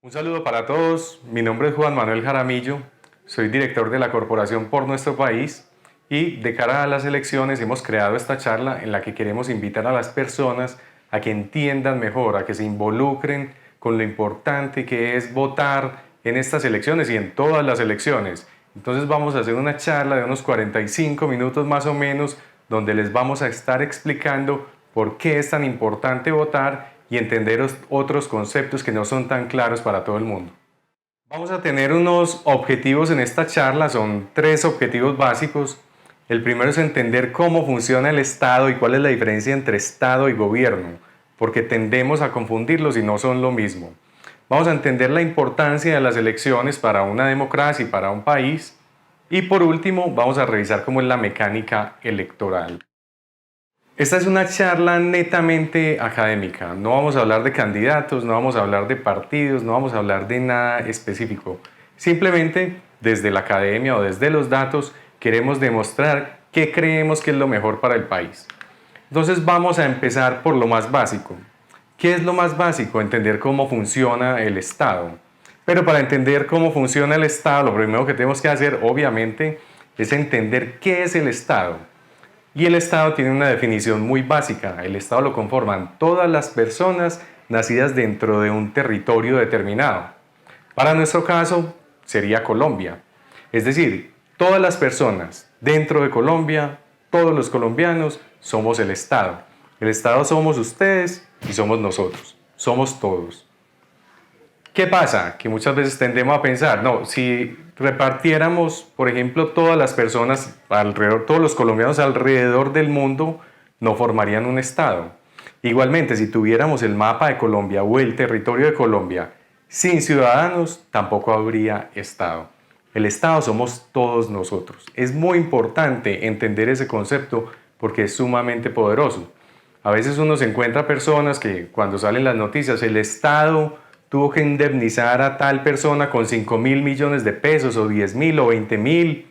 Un saludo para todos, mi nombre es Juan Manuel Jaramillo, soy director de la Corporación Por Nuestro País y de cara a las elecciones hemos creado esta charla en la que queremos invitar a las personas a que entiendan mejor, a que se involucren con lo importante que es votar en estas elecciones y en todas las elecciones. Entonces vamos a hacer una charla de unos 45 minutos más o menos donde les vamos a estar explicando por qué es tan importante votar y entender otros conceptos que no son tan claros para todo el mundo. Vamos a tener unos objetivos en esta charla, son 3 objetivos básicos. El primero es entender cómo funciona el Estado y cuál es la diferencia entre Estado y gobierno, porque tendemos a confundirlos y no son lo mismo. Vamos a entender la importancia de las elecciones para una democracia y para un país. Y por último, vamos a revisar cómo es la mecánica electoral. Esta es una charla netamente académica, no vamos a hablar de candidatos, no vamos a hablar de partidos, no vamos a hablar de nada específico. Simplemente desde la academia o desde los datos queremos demostrar qué creemos que es lo mejor para el país. Entonces vamos a empezar por lo más básico. ¿Qué es lo más básico? Entender cómo funciona el Estado. Pero para entender cómo funciona el Estado, lo primero que tenemos que hacer, obviamente, es entender qué es el Estado. Y el Estado tiene una definición muy básica. El Estado lo conforman todas las personas nacidas dentro de un territorio determinado. Para nuestro caso sería Colombia. Es decir, todas las personas dentro de Colombia, todos los colombianos, somos el Estado. El Estado somos ustedes y somos nosotros. Somos todos. ¿Qué pasa? Que muchas veces tendemos a pensar, no, si repartiéramos, por ejemplo, todas las personas alrededor, todos los colombianos alrededor del mundo, no formarían un Estado. Igualmente, si tuviéramos el mapa de Colombia o el territorio de Colombia sin ciudadanos, tampoco habría Estado. El Estado somos todos nosotros. Es muy importante entender ese concepto porque es sumamente poderoso. A veces uno se encuentra personas que cuando salen las noticias, el Estado tuvo que indemnizar a tal persona con 5.000 millones de pesos o 10.000 o 20.000.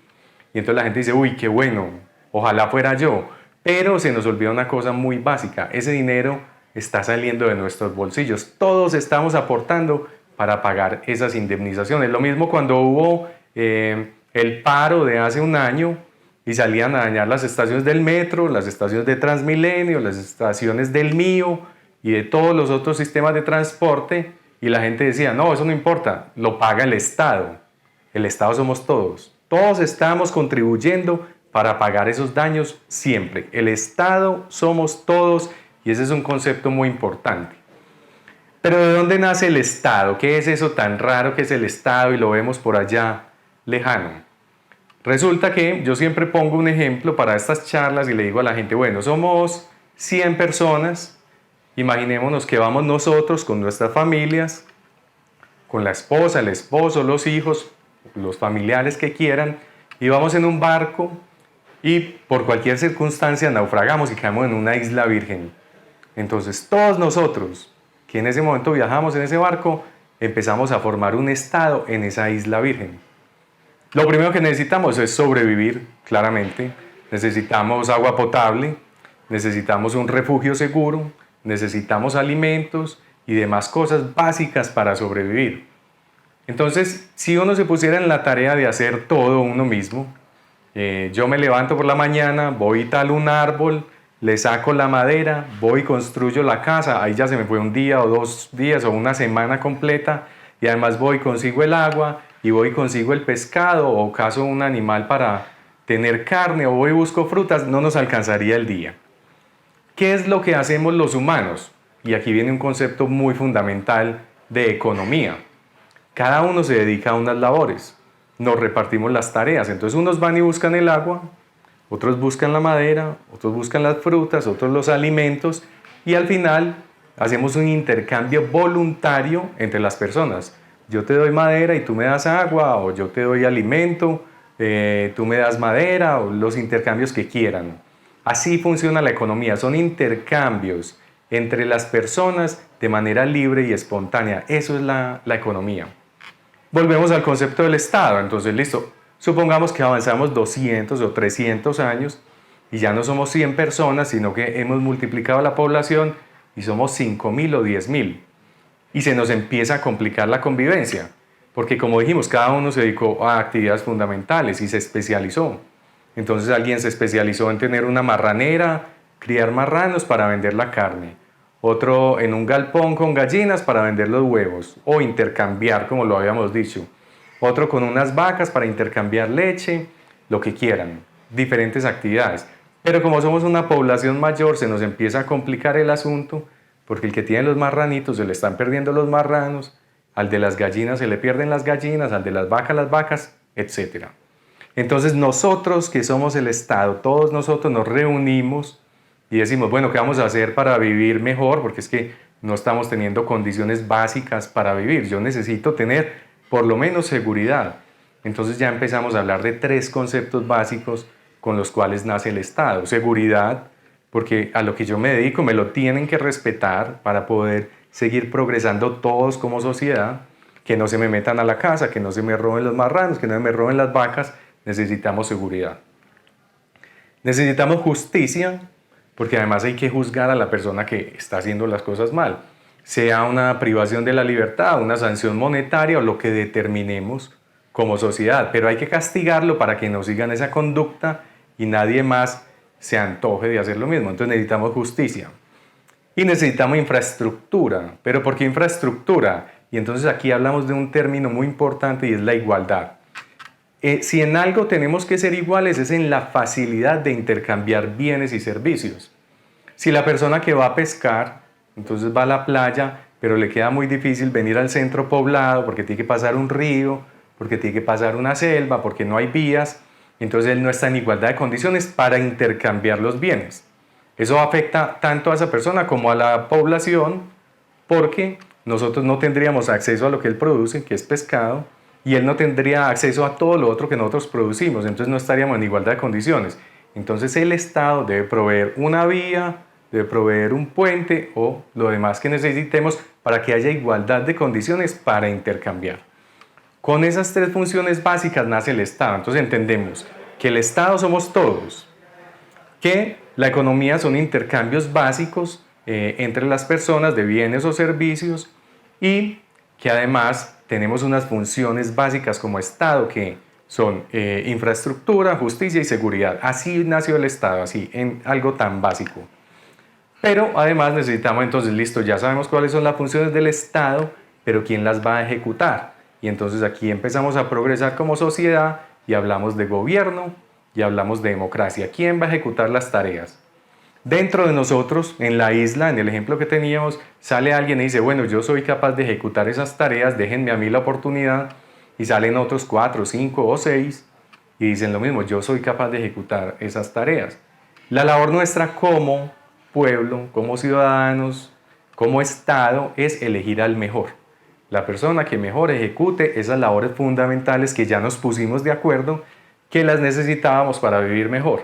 Y entonces la gente dice, uy, qué bueno, ojalá fuera yo. Pero se nos olvida una cosa muy básica, ese dinero está saliendo de nuestros bolsillos. Todos estamos aportando para pagar esas indemnizaciones. Lo mismo cuando hubo el paro de hace un año y salían a dañar las estaciones del metro, las estaciones de Transmilenio, las estaciones del Mío y de todos los otros sistemas de transporte. Y la gente decía, no, eso no importa, lo paga el Estado. El Estado somos todos. Todos estamos contribuyendo para pagar esos daños siempre. El Estado somos todos y ese es un concepto muy importante. Pero ¿de dónde nace el Estado? ¿Qué es eso tan raro que es el Estado y lo vemos por allá lejano? Resulta que yo siempre pongo un ejemplo para estas charlas y le digo a la gente, bueno, somos 100 personas. Imaginémonos que vamos nosotros con nuestras familias, con la esposa, el esposo, los hijos, los familiares que quieran, y vamos en un barco y por cualquier circunstancia naufragamos y caemos en una isla virgen. Entonces todos nosotros que en ese momento viajamos en ese barco, empezamos a formar un estado en esa isla virgen. Lo primero que necesitamos es sobrevivir, claramente. Necesitamos agua potable, necesitamos un refugio seguro, necesitamos alimentos y demás cosas básicas para sobrevivir. Entonces, si uno se pusiera en la tarea de hacer todo uno mismo, yo me levanto por la mañana, voy y talo un árbol, le saco la madera, voy y construyo la casa, ahí ya se me fue un día o 2 días o una semana completa, y además voy y consigo el agua, y voy y consigo el pescado, o cazo un animal para tener carne, o voy y busco frutas, no nos alcanzaría el día. ¿Qué es lo que hacemos los humanos? Y aquí viene un concepto muy fundamental de economía. Cada uno se dedica a unas labores. Nos repartimos las tareas. Entonces unos van y buscan el agua, otros buscan la madera, otros buscan las frutas, otros los alimentos y al final hacemos un intercambio voluntario entre las personas. Yo te doy madera y tú me das agua, o yo te doy alimento, tú me das madera, o los intercambios que quieran. Así funciona la economía, son intercambios entre las personas de manera libre y espontánea. Eso es la economía. Volvemos al concepto del Estado. Entonces, listo, supongamos que avanzamos 200 o 300 años y ya no somos 100 personas, sino que hemos multiplicado la población y somos 5.000 o 10.000. y se nos empieza a complicar la convivencia, porque como dijimos, cada uno se dedicó a actividades fundamentales y se especializó. Entonces alguien se especializó en tener una marranera, criar marranos para vender la carne, otro en un galpón con gallinas para vender los huevos o intercambiar, como lo habíamos dicho, otro con unas vacas para intercambiar leche, lo que quieran, diferentes actividades. Pero como somos una población mayor, se nos empieza a complicar el asunto, porque el que tiene los marranitos se le están perdiendo los marranos, al de las gallinas se le pierden las gallinas, al de las vacas, etc. Entonces nosotros que somos el Estado, todos nosotros nos reunimos y decimos, bueno, ¿qué vamos a hacer para vivir mejor? Porque es que no estamos teniendo condiciones básicas para vivir. Yo necesito tener por lo menos seguridad. Entonces ya empezamos a hablar de 3 conceptos básicos con los cuales nace el Estado. Seguridad, porque a lo que yo me dedico me lo tienen que respetar para poder seguir progresando todos como sociedad, que no se me metan a la casa, que no se me roben los marranos, que no se me roben las vacas. Necesitamos seguridad. Necesitamos justicia, porque además hay que juzgar a la persona que está haciendo las cosas mal, sea una privación de la libertad, una sanción monetaria o lo que determinemos como sociedad, pero hay que castigarlo para que no sigan esa conducta y nadie más se antoje de hacer lo mismo. Entonces necesitamos justicia y necesitamos infraestructura. ¿Pero por qué infraestructura? Y entonces aquí hablamos de un término muy importante y es la igualdad. Si en algo tenemos que ser iguales es en la facilidad de intercambiar bienes y servicios. Si la persona que va a pescar, entonces va a la playa, pero le queda muy difícil venir al centro poblado porque tiene que pasar un río, porque tiene que pasar una selva, porque no hay vías, entonces él no está en igualdad de condiciones para intercambiar los bienes. Eso afecta tanto a esa persona como a la población, porque nosotros no tendríamos acceso a lo que él produce, que es pescado, y él no tendría acceso a todo lo otro que nosotros producimos, entonces no estaríamos en igualdad de condiciones. Entonces el Estado debe proveer una vía, debe proveer un puente o lo demás que necesitemos para que haya igualdad de condiciones para intercambiar. Con esas 3 funciones básicas nace el Estado. Entonces entendemos que el Estado somos todos, que la economía son intercambios básicos entre las personas de bienes o servicios y que además tenemos unas funciones básicas como Estado que son infraestructura, justicia y seguridad. Así nació el Estado, así, en algo tan básico. Pero además necesitamos entonces, listo, ya sabemos cuáles son las funciones del Estado, pero ¿quién las va a ejecutar? Y entonces aquí empezamos a progresar como sociedad y hablamos de gobierno y hablamos de democracia. ¿Quién va a ejecutar las tareas? Dentro de nosotros, en la isla, en el ejemplo que teníamos, sale alguien y dice, bueno, yo soy capaz de ejecutar esas tareas, déjenme a mí la oportunidad, y salen otros 4, 5 o 6 y dicen lo mismo, yo soy capaz de ejecutar esas tareas. La labor nuestra como pueblo, como ciudadanos, como Estado, es elegir al mejor. La persona que mejor ejecute esas labores fundamentales que ya nos pusimos de acuerdo que las necesitábamos para vivir mejor.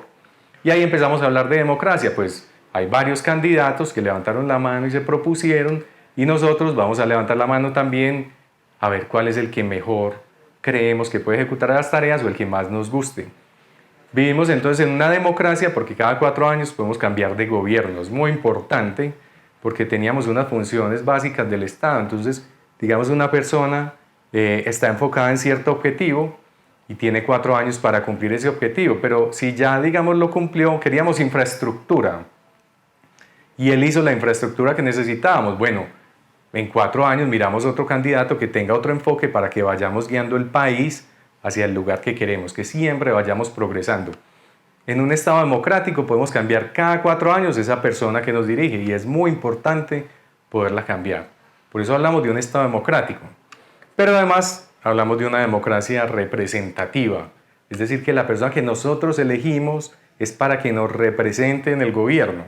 Y ahí empezamos a hablar de democracia, pues hay varios candidatos que levantaron la mano y se propusieron y nosotros vamos a levantar la mano también a ver cuál es el que mejor creemos que puede ejecutar las tareas o el que más nos guste. Vivimos entonces en una democracia porque cada 4 años podemos cambiar de gobierno, es muy importante porque teníamos unas funciones básicas del Estado, entonces digamos una persona está enfocada en cierto objetivo y tiene 4 años para cumplir ese objetivo, pero si ya, digamos, lo cumplió, queríamos infraestructura y él hizo la infraestructura que necesitábamos. Bueno, en 4 años miramos otro candidato que tenga otro enfoque para que vayamos guiando el país hacia el lugar que queremos, que siempre vayamos progresando. En un Estado democrático podemos cambiar cada 4 años esa persona que nos dirige y es muy importante poderla cambiar. Por eso hablamos de un Estado democrático. Pero además hablamos de una democracia representativa, es decir, que la persona que nosotros elegimos es para que nos represente en el gobierno.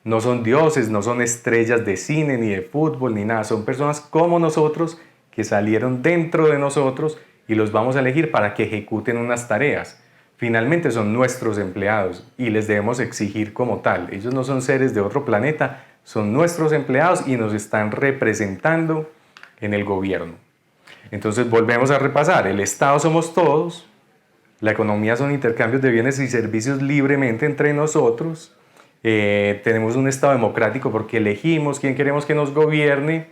No son dioses, no son estrellas de cine, ni de fútbol, ni nada, son personas como nosotros que salieron dentro de nosotros y los vamos a elegir para que ejecuten unas tareas. Finalmente son nuestros empleados y les debemos exigir como tal. Ellos no son seres de otro planeta, son nuestros empleados y nos están representando en el gobierno. Entonces volvemos a repasar, el Estado somos todos, la economía son intercambios de bienes y servicios libremente entre nosotros, tenemos un Estado democrático porque elegimos quién queremos que nos gobierne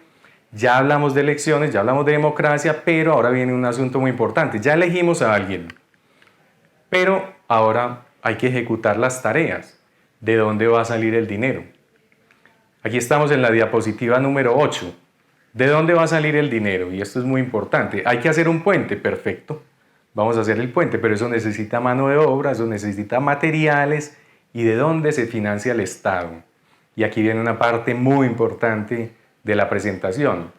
Ya hablamos de elecciones, ya hablamos de democracia, pero ahora viene un asunto muy importante. Ya elegimos a alguien, pero ahora hay que ejecutar las tareas. ¿De dónde va a salir el dinero? Aquí estamos en la diapositiva número 8. ¿De dónde va a salir el dinero? Y esto es muy importante. Hay que hacer un puente, perfecto. Vamos a hacer el puente, pero eso necesita mano de obra, eso necesita materiales. ¿Y de dónde se financia el Estado? Y aquí viene una parte muy importante de la presentación.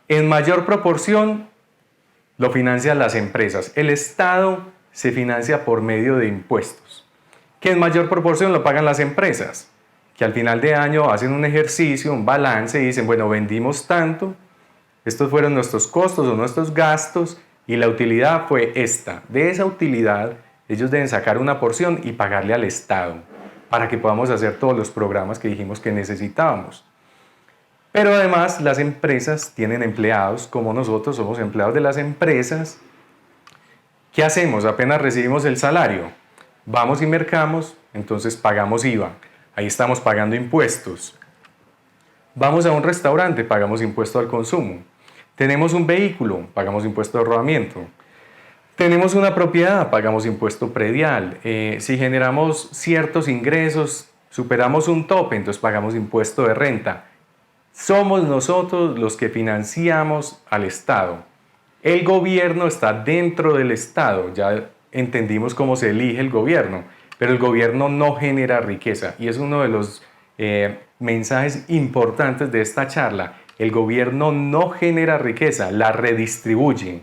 En mayor proporción lo financian las empresas. El Estado se financia por medio de impuestos, que en mayor proporción lo pagan las empresas, que al final de año hacen un ejercicio, un balance y dicen, bueno, vendimos tanto, estos fueron nuestros costos o nuestros gastos y la utilidad fue esta. De esa utilidad ellos deben sacar una porción y pagarle al Estado para que podamos hacer todos los programas que dijimos que necesitábamos. Pero además las empresas tienen empleados, como nosotros somos empleados de las empresas. ¿Qué hacemos? Apenas recibimos el salario, vamos y mercamos, entonces pagamos IVA. Ahí estamos pagando impuestos. Vamos a un restaurante, pagamos impuesto al consumo. Tenemos un vehículo, pagamos impuesto de rodamiento. Tenemos una propiedad, pagamos impuesto predial. Si generamos ciertos ingresos, superamos un tope, entonces pagamos impuesto de renta. Somos nosotros los que financiamos al Estado. El gobierno está dentro del Estado, ya entendimos cómo se elige el gobierno, pero el gobierno no genera riqueza y es uno de los mensajes importantes de esta charla. El gobierno no genera riqueza, la redistribuye.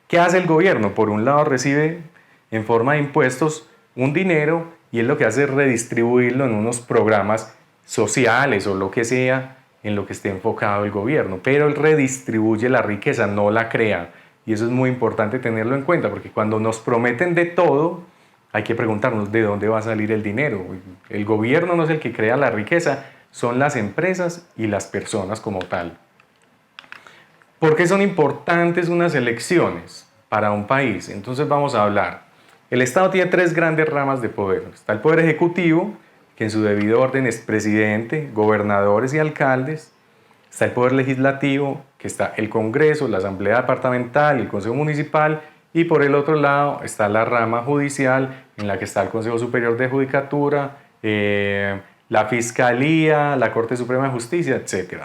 ¿Qué hace el gobierno? Por un lado recibe en forma de impuestos un dinero y él lo que hace es redistribuirlo en unos programas sociales o lo que sea en lo que esté enfocado el gobierno, pero él redistribuye la riqueza, no la crea. Y eso es muy importante tenerlo en cuenta, porque cuando nos prometen de todo, hay que preguntarnos de dónde va a salir el dinero. El gobierno no es el que crea la riqueza, son las empresas y las personas como tal. ¿Por qué son importantes unas elecciones para un país? Entonces vamos a hablar. El Estado tiene tres grandes ramas de poder. Está el poder ejecutivo, que en su debido orden es presidente, gobernadores y alcaldes. Está el poder legislativo, que está el Congreso, la Asamblea Departamental y el Consejo Municipal. Y por el otro lado está la rama judicial, en la que está el Consejo Superior de Judicatura, la Fiscalía, la Corte Suprema de Justicia, etc.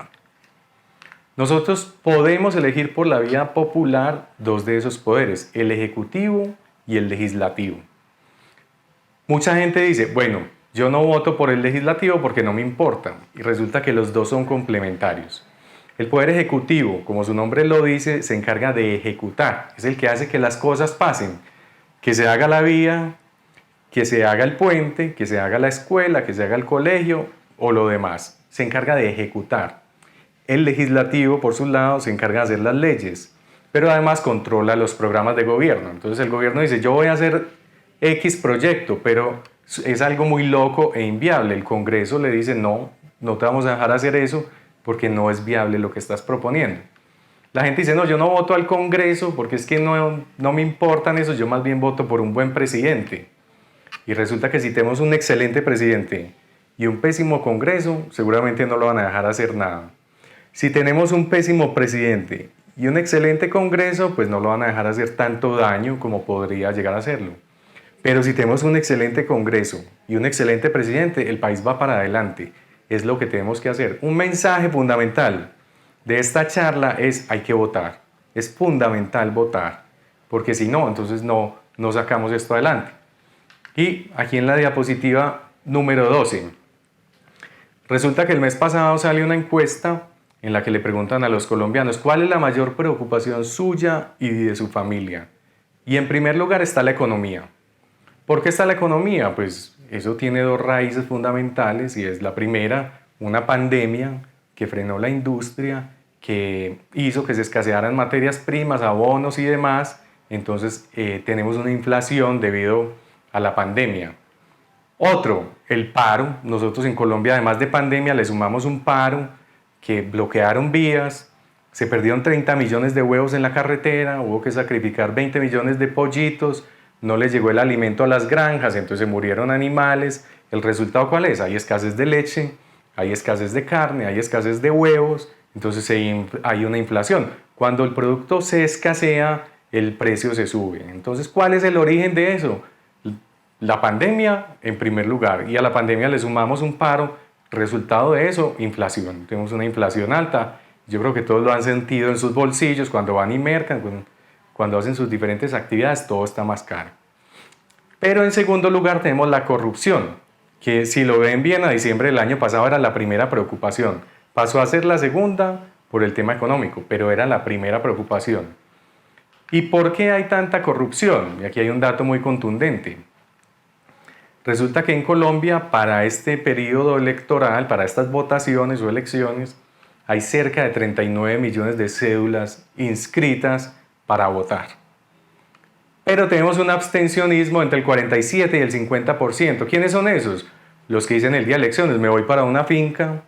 Nosotros podemos elegir por la vía popular dos de esos poderes, el ejecutivo y el legislativo. Mucha gente dice, bueno, yo no voto por el legislativo porque no me importa, y resulta que los dos son complementarios. El poder ejecutivo, como su nombre lo dice, se encarga de ejecutar, es el que hace que las cosas pasen, que se haga la vía, que se haga el puente, que se haga la escuela, que se haga el colegio o lo demás. Se encarga de ejecutar. El legislativo, por su lado, se encarga de hacer las leyes, pero además controla los programas de gobierno. Entonces el gobierno dice, yo voy a hacer X proyecto, pero es algo muy loco e inviable. El Congreso le dice, no, no te vamos a dejar hacer eso porque no es viable lo que estás proponiendo. La gente dice, no, yo no voto al Congreso porque es que no me importan eso, yo más bien voto por un buen presidente. Y resulta que si tenemos un excelente presidente y un pésimo Congreso, seguramente no lo van a dejar hacer nada. Si tenemos un pésimo presidente y un excelente Congreso, pues no lo van a dejar hacer tanto daño como podría llegar a hacerlo. Pero si tenemos un excelente Congreso y un excelente presidente, el país va para adelante. Es lo que tenemos que hacer. Un mensaje fundamental de esta charla es hay que votar. Es fundamental votar, porque si no, entonces no sacamos esto adelante. Y aquí en la diapositiva número 12, resulta que el mes pasado salió una encuesta en la que le preguntan a los colombianos cuál es la mayor preocupación suya y de su familia. Y en primer lugar está la economía. ¿Por qué está la economía? Pues eso tiene dos raíces fundamentales y es la primera, una pandemia que frenó la industria, que hizo que se escasearan materias primas, abonos y demás. Entonces tenemos una inflación debido a la pandemia. Otro, el paro. Nosotros en Colombia, además de pandemia, le sumamos un paro que bloquearon vías, se perdieron 30 millones de huevos en la carretera, hubo que sacrificar 20 millones de pollitos, no les llegó el alimento a las granjas, entonces murieron animales. ¿El resultado cuál es? Hay escasez de leche, hay escasez de carne, hay escasez de huevos, Entonces hay una inflación. Cuando el producto se escasea, el precio se sube. Entonces, ¿cuál es el origen de eso? La pandemia en primer lugar, y a la pandemia le sumamos un paro, resultado de eso, inflación. Tenemos una inflación alta. Yo creo que todos lo han sentido en sus bolsillos cuando van y mercan, cuando hacen sus diferentes actividades, todo está más caro. Pero en segundo lugar tenemos la corrupción, que si lo ven bien, a diciembre del año pasado era la primera preocupación. Pasó a ser la segunda por el tema económico, pero era la primera preocupación. ¿Y por qué hay tanta corrupción? Y aquí hay un dato muy contundente. Resulta que en Colombia, para este periodo electoral, para estas votaciones o elecciones, hay cerca de 39 millones de cédulas inscritas para votar. Pero tenemos un abstencionismo entre el 47 y el 50%. ¿Quiénes son esos? Los que dicen el día de elecciones, me voy para una finca,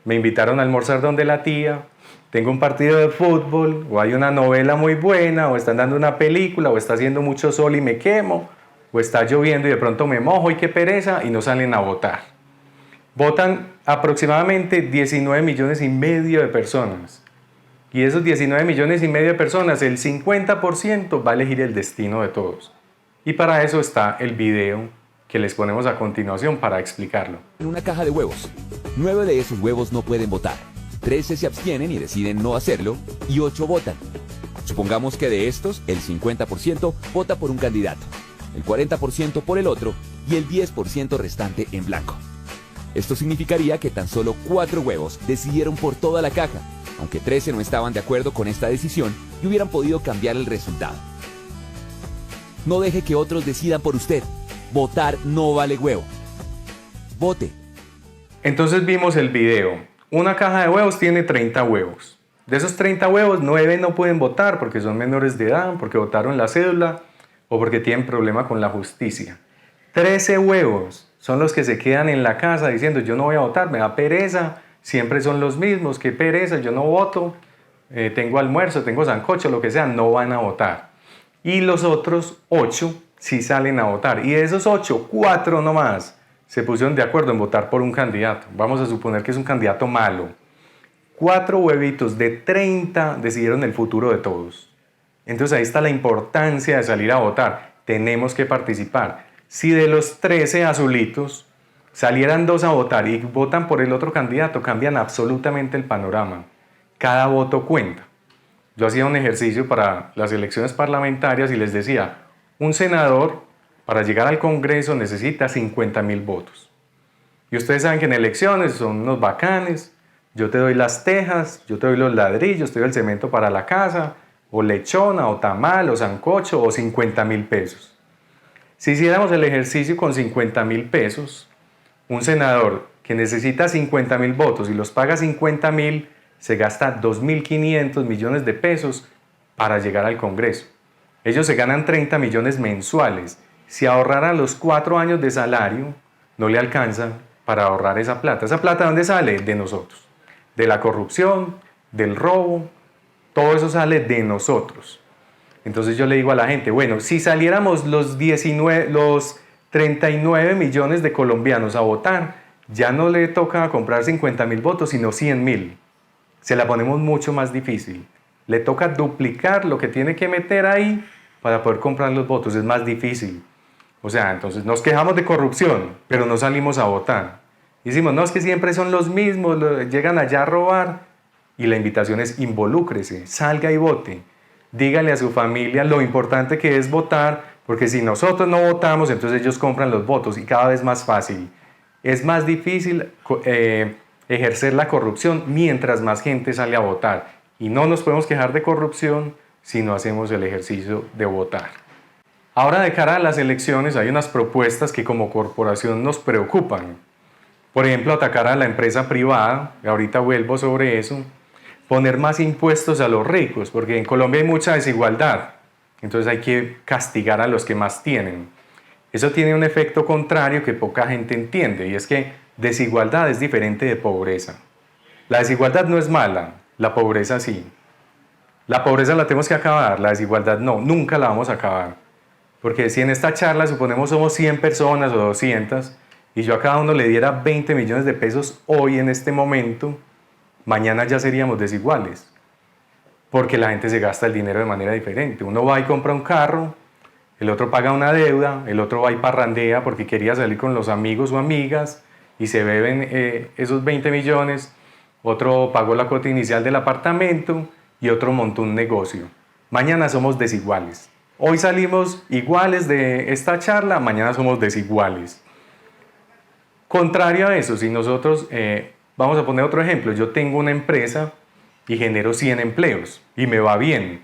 me invitaron a almorzar donde la tía, tengo un partido de fútbol, o hay una novela muy buena, o están dando una película, o está haciendo mucho sol y me quemo, o está lloviendo y de pronto me mojo y qué pereza, y no salen a votar. Votan aproximadamente 19 millones y medio de personas. Y esos 19 millones y medio de personas, el 50% va a elegir el destino de todos. Y para eso está el video que les ponemos a continuación para explicarlo. En una caja de huevos, 9 de esos huevos no pueden votar, 13 se abstienen y deciden no hacerlo, y 8 votan. Supongamos que de estos, el 50% vota por un candidato, el 40% por el otro y el 10% restante en blanco. Esto significaría que tan solo 4 huevos decidieron por toda la caja, aunque 13 no estaban de acuerdo con esta decisión y hubieran podido cambiar el resultado. No deje que otros decidan por usted. Votar no vale huevo. Vote. Entonces vimos el video. Una caja de huevos tiene 30 huevos. De esos 30 huevos, 9 no pueden votar porque son menores de edad, porque votaron la cédula o porque tienen problema con la justicia. 13 huevos son los que se quedan en la casa diciendo yo no voy a votar, me da pereza, siempre son los mismos, qué pereza, yo no voto, tengo almuerzo, tengo sancocho, lo que sea, no van a votar. Y los otros 8 sí salen a votar. Y de esos 8, 4 nomás se pusieron de acuerdo en votar por un candidato. Vamos a suponer que es un candidato malo. 4 huevitos de 30 decidieron el futuro de todos. Entonces ahí está la importancia de salir a votar. Tenemos que participar. Si de los 13 azulitos salieran 2 a votar y votan por el otro candidato, cambian absolutamente el panorama. Cada voto cuenta. Yo hacía un ejercicio para las elecciones parlamentarias y les decía, un senador para llegar al Congreso necesita 50.000 votos. Y ustedes saben que en elecciones son unos bacanes, yo te doy las tejas, yo te doy los ladrillos, te doy el cemento para la casa, o lechona, o tamal, o sancocho, o 50.000 pesos. Si hiciéramos el ejercicio con 50.000 pesos, un senador que necesita 50.000 votos y los paga 50.000, se gasta 2.500 millones de pesos para llegar al Congreso. Ellos se ganan 30 millones mensuales. Si ahorrara los 4 años de salario, no le alcanza para ahorrar esa plata. ¿Esa plata dónde sale? De nosotros. De la corrupción, del robo, todo eso sale de nosotros. Entonces yo le digo a la gente, bueno, si saliéramos los 39 millones de colombianos a votar, ya no le toca comprar 50.000 votos, sino 100.000. Se la ponemos mucho más difícil. Le toca duplicar lo que tiene que meter ahí para poder comprar los votos. Es más difícil. O sea, entonces nos quejamos de corrupción, pero no salimos a votar. Decimos, no, es que siempre son los mismos, llegan allá a robar. Y la invitación es involúcrese, salga y vote. Dígale a su familia lo importante que es votar, porque si nosotros no votamos, entonces ellos compran los votos y cada vez más fácil. Es más difícil ejercer la corrupción mientras más gente sale a votar. Y no nos podemos quejar de corrupción si no hacemos el ejercicio de votar. Ahora, de cara a las elecciones, hay unas propuestas que como corporación nos preocupan. Por ejemplo, atacar a la empresa privada, y ahorita vuelvo sobre eso. Poner más impuestos a los ricos, porque en Colombia hay mucha desigualdad. Entonces hay que castigar a los que más tienen. Eso tiene un efecto contrario que poca gente entiende, y es que desigualdad es diferente de pobreza. La desigualdad no es mala, la pobreza sí. La pobreza la tenemos que acabar, la desigualdad no, nunca la vamos a acabar. Porque si en esta charla suponemos somos 100 personas o 200, y yo a cada uno le diera 20 millones de pesos hoy en este momento, mañana ya seríamos desiguales, porque la gente se gasta el dinero de manera diferente. Uno va y compra un carro, el otro paga una deuda, el otro va y parrandea porque quería salir con los amigos o amigas y se beben esos 20 millones, otro pagó la cuota inicial del apartamento y otro montó un negocio. Mañana somos desiguales. Hoy salimos iguales de esta charla, mañana somos desiguales. Contrario a eso, si nosotros, vamos a poner otro ejemplo, yo tengo una empresa y genero 100 empleos y me va bien.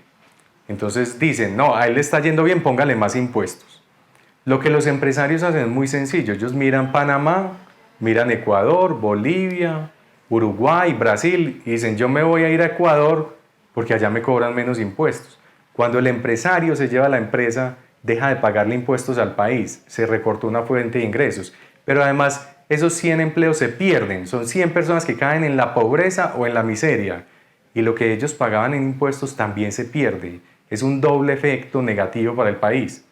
Entonces dicen, no, a él le está yendo bien, póngale más impuestos. Lo que los empresarios hacen es muy sencillo, ellos miran Panamá, miran Ecuador, Bolivia, Uruguay, Brasil y dicen, yo me voy a ir a Ecuador porque allá me cobran menos impuestos. Cuando el empresario se lleva la empresa, deja de pagarle impuestos al país, se recortó una fuente de ingresos. Pero además, esos 100 empleos se pierden, son 100 personas que caen en la pobreza o en la miseria. Y lo que ellos pagaban en impuestos también se pierde. Es un doble efecto negativo para el país.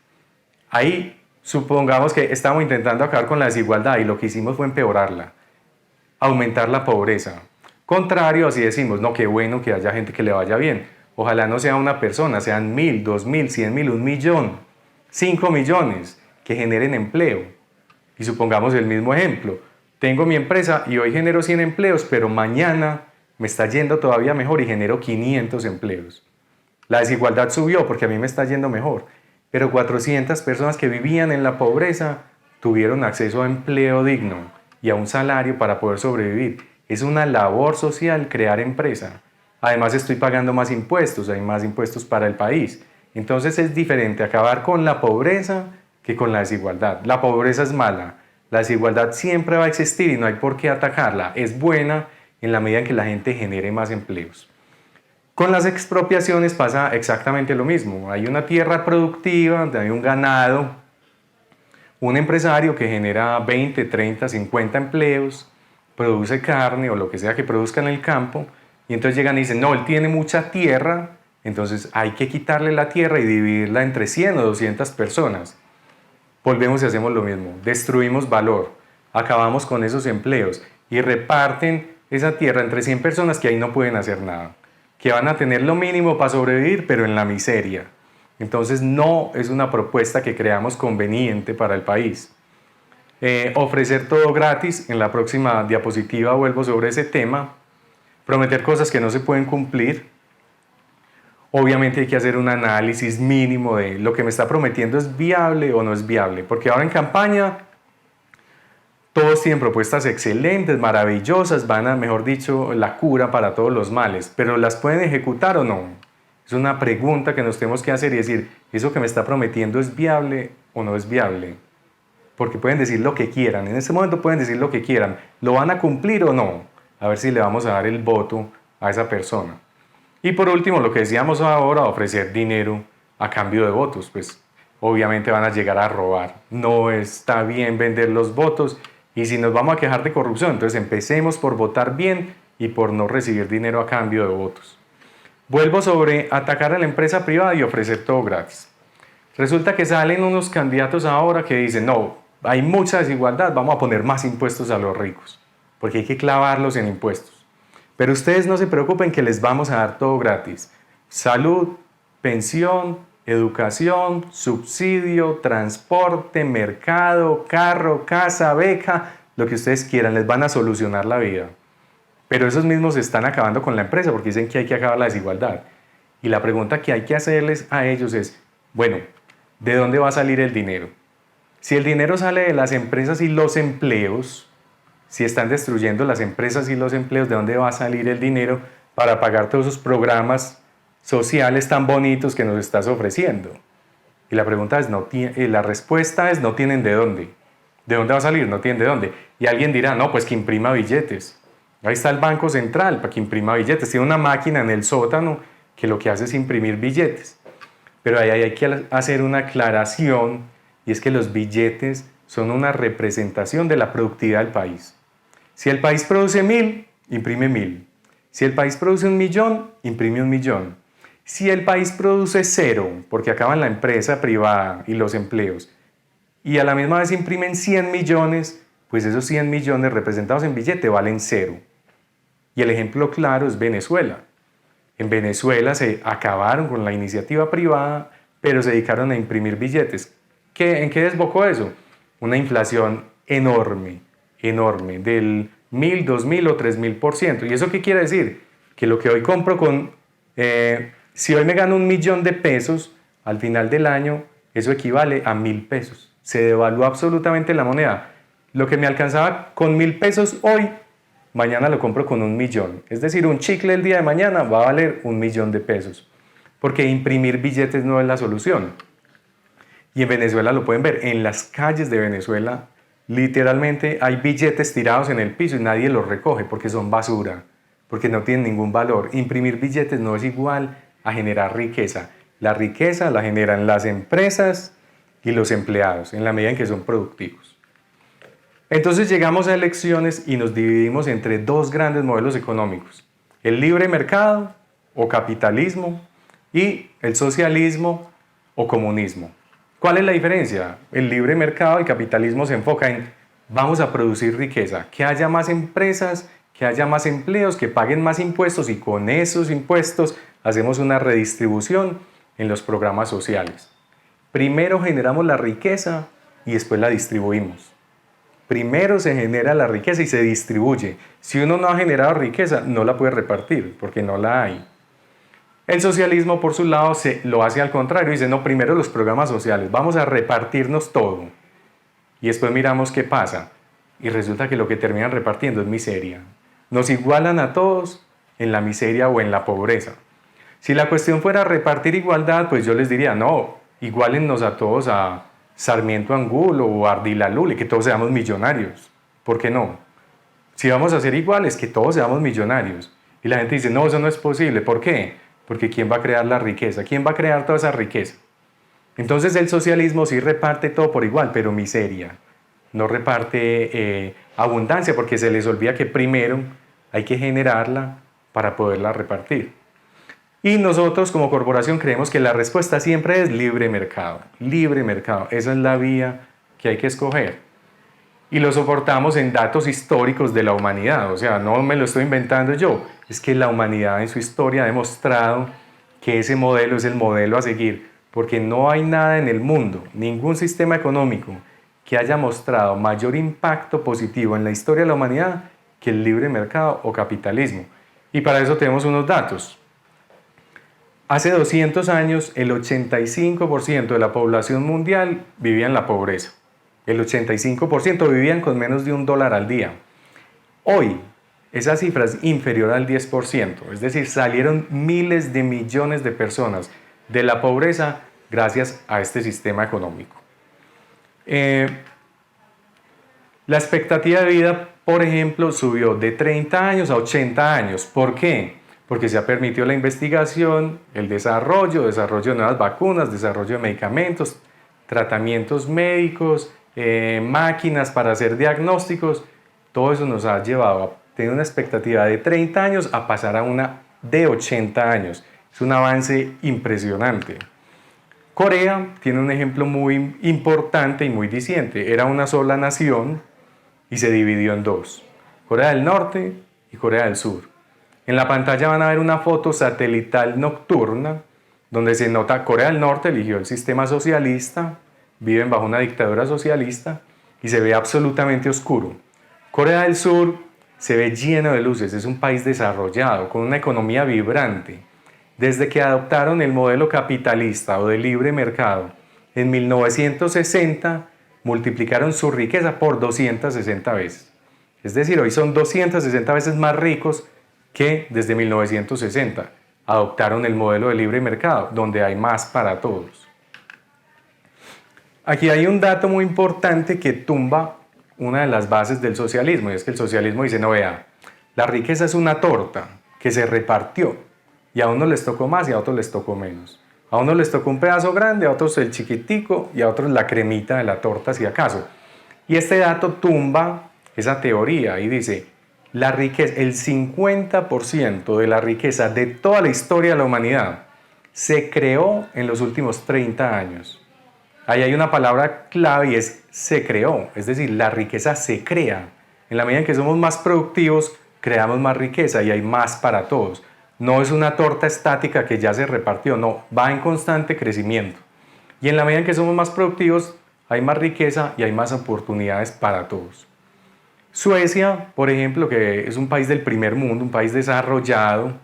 Ahí supongamos que estamos intentando acabar con la desigualdad y lo que hicimos fue empeorarla, aumentar la pobreza. Contrario, así decimos, no, qué bueno que haya gente que le vaya bien. Ojalá no sea una persona, sean 1000, 2000, 100.000, 1.000.000, 5 millones que generen empleo. Y supongamos el mismo ejemplo. Tengo mi empresa y hoy genero 100 empleos, pero mañana me está yendo todavía mejor y genero 500 empleos. La desigualdad subió porque a mí me está yendo mejor, pero 400 personas que vivían en la pobreza tuvieron acceso a empleo digno y a un salario para poder sobrevivir. Es una labor social crear empresa. Además estoy pagando más impuestos, hay más impuestos para el país. Entonces es diferente acabar con la pobreza que con la desigualdad. La pobreza es mala, la desigualdad siempre va a existir y no hay por qué atacarla. Es buena en la medida en que la gente genere más empleos. Con las expropiaciones pasa exactamente lo mismo. Hay una tierra productiva, hay un ganado, un empresario que genera 20, 30, 50 empleos, produce carne o lo que sea que produzca en el campo, y entonces llegan y dicen, no, él tiene mucha tierra, entonces hay que quitarle la tierra y dividirla entre 100 o 200 personas. Volvemos y hacemos lo mismo, destruimos valor, acabamos con esos empleos y reparten esa tierra entre 100 personas que ahí no pueden hacer nada, que van a tener lo mínimo para sobrevivir, pero en la miseria. Entonces no es una propuesta que creamos conveniente para el país. Ofrecer todo gratis, en la próxima diapositiva vuelvo sobre ese tema. Prometer cosas que no se pueden cumplir. Obviamente hay que hacer un análisis mínimo de lo que me está prometiendo es viable o no es viable, porque ahora en campaña todos tienen propuestas excelentes, maravillosas, van a, mejor dicho, la cura para todos los males, pero ¿las pueden ejecutar o no? Es una pregunta que nos tenemos que hacer y decir, ¿eso que me está prometiendo es viable o no es viable? Porque pueden decir lo que quieran, en este momento pueden decir lo que quieran, ¿lo van a cumplir o no? A ver si le vamos a dar el voto a esa persona. Y por último, lo que decíamos ahora, ofrecer dinero a cambio de votos, pues obviamente van a llegar a robar. No está bien vender los votos y si nos vamos a quejar de corrupción, entonces empecemos por votar bien y por no recibir dinero a cambio de votos. Vuelvo sobre atacar a la empresa privada y ofrecer todo gratis. Resulta que salen unos candidatos ahora que dicen, no, hay mucha desigualdad, vamos a poner más impuestos a los ricos, porque hay que clavarlos en impuestos. Pero ustedes no se preocupen que les vamos a dar todo gratis. Salud, pensión, educación, subsidio, transporte, mercado, carro, casa, beca, lo que ustedes quieran, les van a solucionar la vida. Pero esos mismos están acabando con la empresa porque dicen que hay que acabar la desigualdad. Y la pregunta que hay que hacerles a ellos es, bueno, ¿de dónde va a salir el dinero? Si el dinero sale de las empresas y los empleos, si están destruyendo las empresas y los empleos, ¿de dónde va a salir el dinero para pagar todos esos programas sociales tan bonitos que nos estás ofreciendo? Y la pregunta es, la respuesta es, no tienen de dónde. ¿De dónde va a salir? No tienen de dónde. Y alguien dirá, no, pues que imprima billetes. Ahí está el Banco Central para que imprima billetes. Tiene una máquina en el sótano que lo que hace es imprimir billetes. Pero ahí hay que hacer una aclaración, y es que los billetes son una representación de la productividad del país. Si el país produce 1000, imprime 1000. Si el país produce 1.000.000, imprime 1.000.000. Si el país produce 0, porque acaban la empresa privada y los empleos, y a la misma vez imprimen 100 millones, pues esos 100 millones representados en billete valen 0. Y el ejemplo claro es Venezuela. En Venezuela se acabaron con la iniciativa privada, pero se dedicaron a imprimir billetes. ¿En qué desbocó eso? Una inflación enorme, enorme, del 1000, 2000 o 3000%. ¿Y eso qué quiere decir? Que lo que hoy compro si hoy me gano 1.000.000 de pesos, al final del año, eso equivale a 1.000 pesos. Se devaluó absolutamente la moneda. Lo que me alcanzaba con 1.000 pesos hoy, mañana lo compro con 1.000.000. Es decir, un chicle el día de mañana va a valer 1.000.000 de pesos. Porque imprimir billetes no es la solución. Y en Venezuela lo pueden ver. En las calles de Venezuela, literalmente hay billetes tirados en el piso y nadie los recoge porque son basura, porque no tienen ningún valor. Imprimir billetes no es igual a generar riqueza. La riqueza la generan las empresas y los empleados en la medida en que son productivos. Entonces llegamos a elecciones y nos dividimos entre dos grandes modelos económicos: el libre mercado o capitalismo y el socialismo o comunismo. ¿Cuál es la diferencia? El libre mercado, el capitalismo se enfoca en vamos a producir riqueza, que haya más empresas, que haya más empleos, que paguen más impuestos y con esos impuestos hacemos una redistribución en los programas sociales. Primero generamos la riqueza y después la distribuimos. Primero se genera la riqueza y se distribuye. Si uno no ha generado riqueza, no la puede repartir porque no la hay. El socialismo, por su lado, lo hace al contrario. Dice, no, primero los programas sociales, vamos a repartirnos todo. Y después miramos qué pasa. Y resulta que lo que terminan repartiendo es miseria. Nos igualan a todos en la miseria o en la pobreza. Si la cuestión fuera repartir igualdad, pues yo les diría, no, igualennos a todos a Sarmiento Angulo o Ardila Lule, que todos seamos millonarios. ¿Por qué no? Si vamos a ser iguales, que todos seamos millonarios. Y la gente dice, no, eso no es posible. ¿Por qué? Porque ¿quién va a crear la riqueza? ¿Quién va a crear toda esa riqueza? Entonces el socialismo sí reparte todo por igual, pero miseria. No reparte abundancia porque se les olvida que primero hay que generarla para poderla repartir. Y nosotros como corporación creemos que la respuesta siempre es libre mercado. Libre mercado, esa es la vía que hay que escoger. Y lo soportamos en datos históricos de la humanidad, o sea, no me lo estoy inventando yo, es que la humanidad en su historia ha demostrado que ese modelo es el modelo a seguir, porque no hay nada en el mundo, ningún sistema económico que haya mostrado mayor impacto positivo en la historia de la humanidad que el libre mercado o capitalismo. Y para eso tenemos unos datos. Hace 200 años, el 85% de la población mundial vivía en la pobreza. El 85% vivían con menos de $1 al día. Hoy, esa cifra es inferior al 10%, es decir, salieron miles de millones de personas de la pobreza gracias a este sistema económico. La expectativa de vida, por ejemplo, subió de 30 años a 80 años. ¿Por qué? Porque se ha permitido la investigación, el desarrollo de nuevas vacunas, desarrollo de medicamentos, tratamientos médicos, máquinas para hacer diagnósticos. Todo eso nos ha llevado a tener una expectativa de 30 años a pasar a una de 80 años. Es un avance impresionante. Corea tiene un ejemplo muy importante y muy diciente. Era una sola nación y se dividió en dos: Corea del Norte y Corea del Sur. En la pantalla van a ver una foto satelital nocturna donde se nota Corea del Norte eligió el sistema socialista, viven bajo una dictadura socialista y se ve absolutamente oscuro. Corea del Sur se ve lleno de luces, es un país desarrollado, con una economía vibrante. Desde que adoptaron el modelo capitalista o de libre mercado en 1960, multiplicaron su riqueza por 260 veces. Es decir, hoy son 260 veces más ricos que desde 1960. Adoptaron el modelo de libre mercado, donde hay más para todos. Aquí hay un dato muy importante que tumba una de las bases del socialismo, y es que el socialismo dice, no, vea, la riqueza es una torta que se repartió, y a unos les tocó más y a otros les tocó menos. A unos les tocó un pedazo grande, a otros el chiquitico y a otros la cremita de la torta, si acaso. Y este dato tumba esa teoría y dice, la riqueza, el 50% de la riqueza de toda la historia de la humanidad se creó en los últimos 30 años. Ahí hay una palabra clave y es se creó, es decir, la riqueza se crea. En la medida en que somos más productivos, creamos más riqueza y hay más para todos. No es una torta estática que ya se repartió, no, va en constante crecimiento. Y en la medida en que somos más productivos, hay más riqueza y hay más oportunidades para todos. Suecia, por ejemplo, que es un país del primer mundo, un país desarrollado,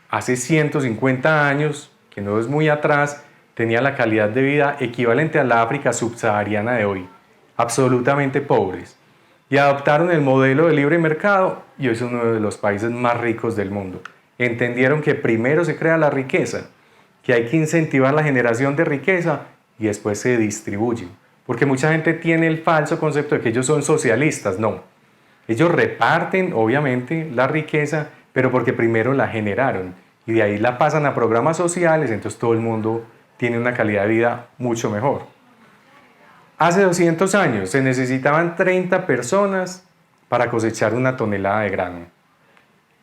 hace 150 años, que no es muy atrás, tenía la calidad de vida equivalente a la África subsahariana de hoy, absolutamente pobres. Y adoptaron el modelo de libre mercado y hoy son uno de los países más ricos del mundo. Entendieron que primero se crea la riqueza, que hay que incentivar la generación de riqueza y después se distribuye. Porque mucha gente tiene el falso concepto de que ellos son socialistas. No, ellos reparten obviamente la riqueza, pero porque primero la generaron y de ahí la pasan a programas sociales, entonces todo el mundo tiene una calidad de vida mucho mejor. Hace 200 años se necesitaban 30 personas para cosechar una tonelada de grano.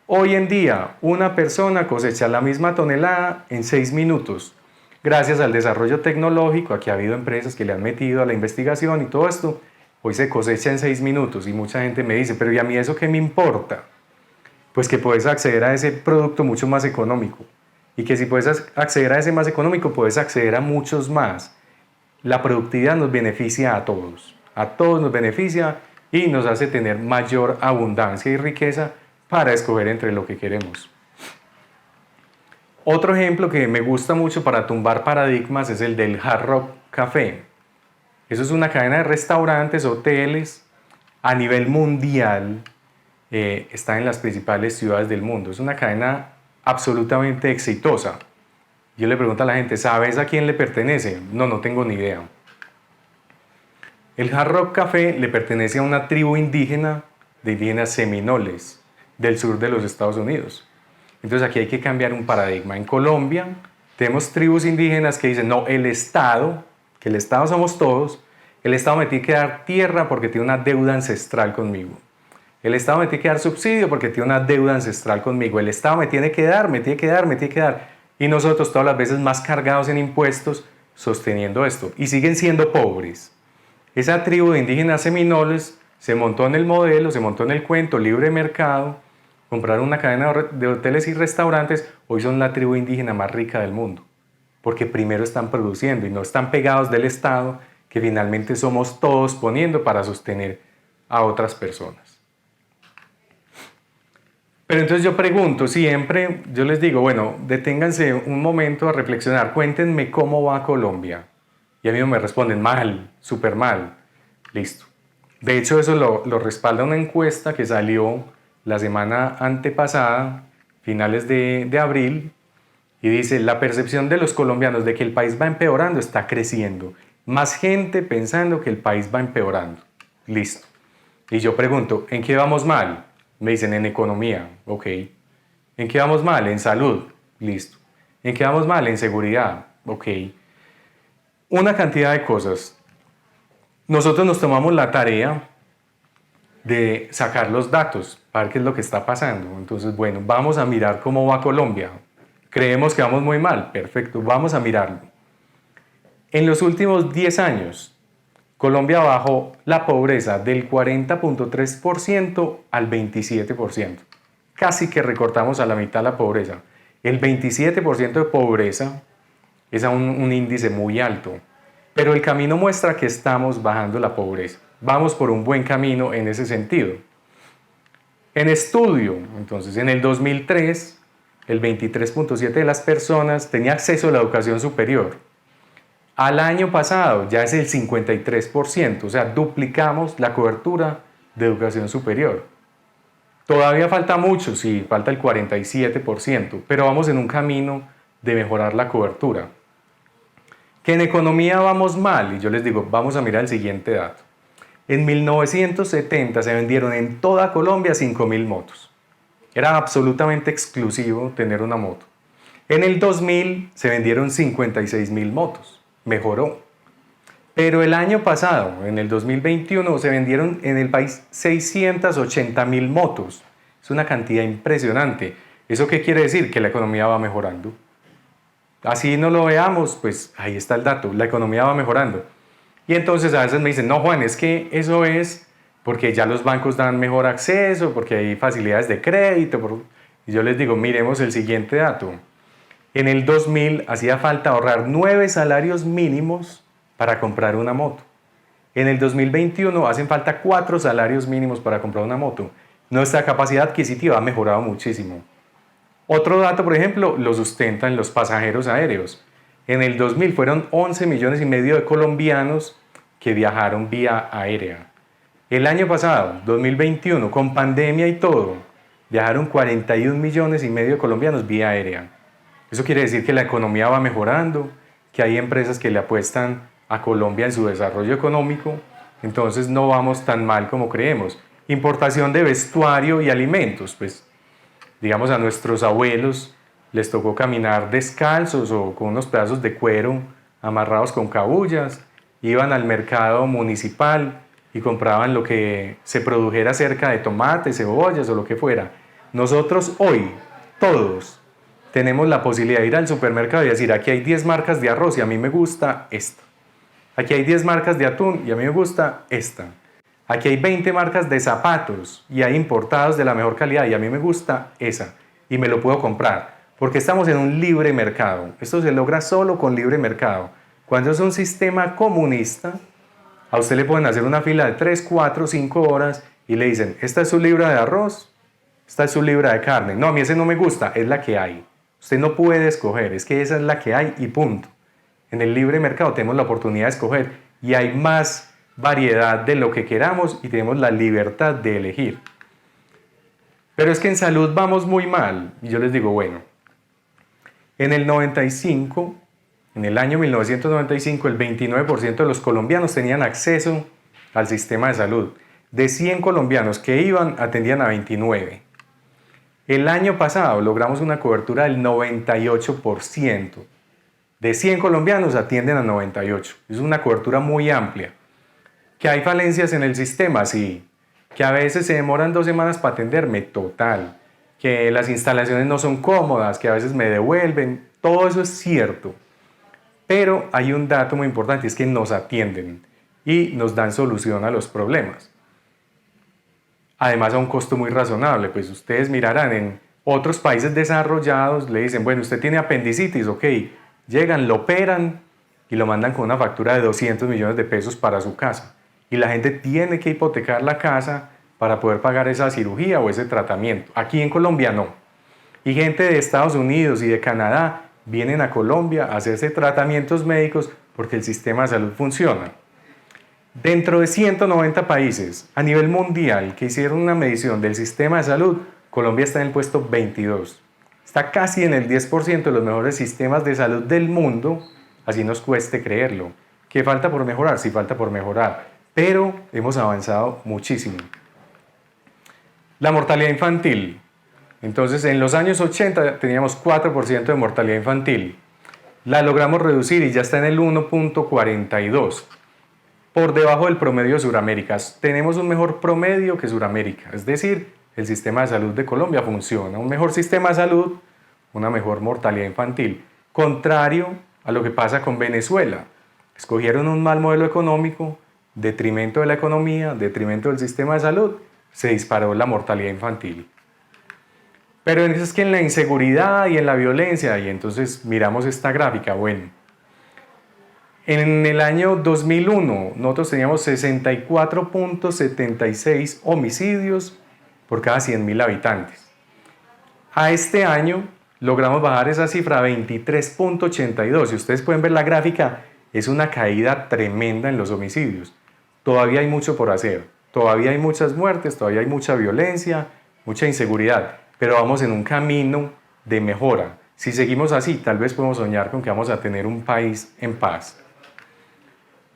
Hoy en día, una persona cosecha la misma tonelada en 6 minutos. Gracias al desarrollo tecnológico, aquí ha habido empresas que le han metido a la investigación y todo esto, hoy se cosecha en 6 minutos y mucha gente me dice, pero ¿y a mí eso qué me importa? Pues que puedes acceder a ese producto mucho más económico y que si puedes acceder a ese más económico, puedes acceder a muchos más. La productividad nos beneficia a todos nos beneficia y nos hace tener mayor abundancia y riqueza para escoger entre lo que queremos. Otro ejemplo que me gusta mucho para tumbar paradigmas es el del Hard Rock Café. Eso es una cadena de restaurantes, hoteles a nivel mundial, está en las principales ciudades del mundo. Es una cadena absolutamente exitosa. Yo le pregunto a la gente, ¿sabes a quién le pertenece? No, no tengo ni idea. El Hard Rock Café le pertenece a una tribu indígena de indígenas seminoles del sur de los Estados Unidos. Entonces aquí hay que cambiar un paradigma. En Colombia tenemos tribus indígenas que dicen, no, el Estado, que el Estado somos todos, el Estado me tiene que dar tierra porque tiene una deuda ancestral conmigo. El Estado me tiene que dar subsidio porque tiene una deuda ancestral conmigo. El Estado me tiene que dar, me tiene que dar, me tiene que dar. Y nosotros todas las veces más cargados en impuestos sosteniendo esto. Y siguen siendo pobres. Esa tribu de indígenas seminoles se montó en el modelo, se montó en el cuento libre mercado, compraron una cadena de hoteles y restaurantes, hoy son la tribu indígena más rica del mundo. Porque primero están produciendo y no están pegados del Estado, que finalmente somos todos poniendo para sostener a otras personas. Pero entonces yo pregunto, siempre, yo les digo, bueno, deténganse un momento a reflexionar, cuéntenme cómo va Colombia. Y a mí me responden, mal, súper mal. Listo. De hecho, eso lo respalda una encuesta que salió la semana antepasada, finales de abril, y dice, la percepción de los colombianos de que el país va empeorando está creciendo. Más gente pensando que el país va empeorando. Listo. Y yo pregunto, ¿en qué vamos mal? Me dicen, en economía. Ok. ¿En qué vamos mal? En salud. Listo. ¿En qué vamos mal? En seguridad. Ok. Una cantidad de cosas. Nosotros nos tomamos la tarea de sacar los datos para ver qué es lo que está pasando. Entonces, bueno, vamos a mirar cómo va Colombia. Creemos que vamos muy mal. Perfecto, vamos a mirarlo. En los últimos 10 años, Colombia bajó la pobreza del 40.3% al 27%. Casi que recortamos a la mitad la pobreza. El 27% de pobreza es un índice muy alto. Pero el camino muestra que estamos bajando la pobreza. Vamos por un buen camino en ese sentido. En estudio, entonces, en el 2003, el 23.7% de las personas tenía acceso a la educación superior. Al año pasado ya es el 53%, o sea, duplicamos la cobertura de educación superior. Todavía falta mucho, sí, falta el 47%, pero vamos en un camino de mejorar la cobertura. Que en economía vamos mal, y yo les digo, vamos a mirar el siguiente dato. En 1970 se vendieron en toda Colombia 5.000 motos. Era absolutamente exclusivo tener una moto. En el 2000 se vendieron 56.000 motos. Mejoró. Pero el año pasado, en el 2021, se vendieron en el país 680.000 motos. Es una cantidad impresionante. ¿Eso qué quiere decir? Que la economía va mejorando. Así no lo veamos, pues ahí está el dato, la economía va mejorando. Y entonces a veces me dicen, no Juan, es que eso es porque ya los bancos dan mejor acceso, porque hay facilidades de crédito. Y yo les digo, miremos el siguiente dato. En el 2000 hacía falta ahorrar 9 salarios mínimos para comprar una moto. En el 2021 hacen falta 4 salarios mínimos para comprar una moto. Nuestra capacidad adquisitiva ha mejorado muchísimo. Otro dato, por ejemplo, lo sustentan los pasajeros aéreos. En el 2000 fueron 11 millones y medio de colombianos que viajaron vía aérea. El año pasado, 2021, con pandemia y todo, viajaron 41 millones y medio de colombianos vía aérea. Eso quiere decir que la economía va mejorando, que hay empresas que le apuestan a Colombia en su desarrollo económico, entonces no vamos tan mal como creemos. Importación de vestuario y alimentos, pues digamos a nuestros abuelos les tocó caminar descalzos o con unos pedazos de cuero amarrados con cabullas, iban al mercado municipal y compraban lo que se produjera cerca de tomates, cebollas o lo que fuera. Nosotros hoy, todos, tenemos la posibilidad de ir al supermercado y decir, aquí hay 10 marcas de arroz y a mí me gusta esta. Aquí hay 10 marcas de atún y a mí me gusta esta. Aquí hay 20 marcas de zapatos y hay importados de la mejor calidad y a mí me gusta esa y me lo puedo comprar porque estamos en un libre mercado. Esto se logra solo con libre mercado. Cuando es un sistema comunista, a usted le pueden hacer una fila de 3, 4, 5 horas y le dicen, esta es su libra de arroz, esta es su libra de carne. No, a mí ese no me gusta, es la que hay. Usted no puede escoger, es que esa es la que hay y punto. En el libre mercado tenemos la oportunidad de escoger y hay más variedad de lo que queramos y tenemos la libertad de elegir. Pero es que en salud vamos muy mal. Y yo les digo, bueno, en el 95, en el año 1995, el 29% de los colombianos tenían acceso al sistema de salud. De 100 colombianos que iban, atendían a 29. El año pasado logramos una cobertura del 98%. De 100 colombianos atienden a 98. Es una cobertura muy amplia. ¿Que hay falencias en el sistema? Sí. ¿Que a veces se demoran 2 semanas para atenderme? Total. ¿Que las instalaciones no son cómodas? ¿Que a veces me devuelven? Todo eso es cierto. Pero hay un dato muy importante, es que nos atienden y nos dan solución a los problemas. Además a un costo muy razonable, pues ustedes mirarán en otros países desarrollados, le dicen, bueno, usted tiene apendicitis, ok, llegan, lo operan y lo mandan con una factura de 200 millones de pesos para su casa. Y la gente tiene que hipotecar la casa para poder pagar esa cirugía o ese tratamiento. Aquí en Colombia no. Y gente de Estados Unidos y de Canadá vienen a Colombia a hacerse tratamientos médicos porque el sistema de salud funciona. Dentro de 190 países a nivel mundial que hicieron una medición del sistema de salud, Colombia está en el puesto 22. Está casi en el 10% de los mejores sistemas de salud del mundo, así nos cueste creerlo. ¿Qué falta por mejorar? Sí, falta por mejorar, pero hemos avanzado muchísimo. La mortalidad infantil. Entonces, en los años 80 teníamos 4% de mortalidad infantil. La logramos reducir y ya está en el 1.42. Por debajo del promedio de Sudamérica. Tenemos un mejor promedio que Sudamérica. Es decir, el sistema de salud de Colombia funciona. Un mejor sistema de salud, una mejor mortalidad infantil. Contrario a lo que pasa con Venezuela. Escogieron un mal modelo económico, detrimento de la economía, detrimento del sistema de salud, se disparó la mortalidad infantil. Pero es que en la inseguridad y en la violencia, y entonces miramos esta gráfica, bueno, en el año 2001 nosotros teníamos 64.76 homicidios por cada 100.000 habitantes. A este año logramos bajar esa cifra a 23.82. Si ustedes pueden ver la gráfica, es una caída tremenda en los homicidios. Todavía hay mucho por hacer, todavía hay muchas muertes, todavía hay mucha violencia, mucha inseguridad, pero vamos en un camino de mejora. Si seguimos así, tal vez podemos soñar con que vamos a tener un país en paz.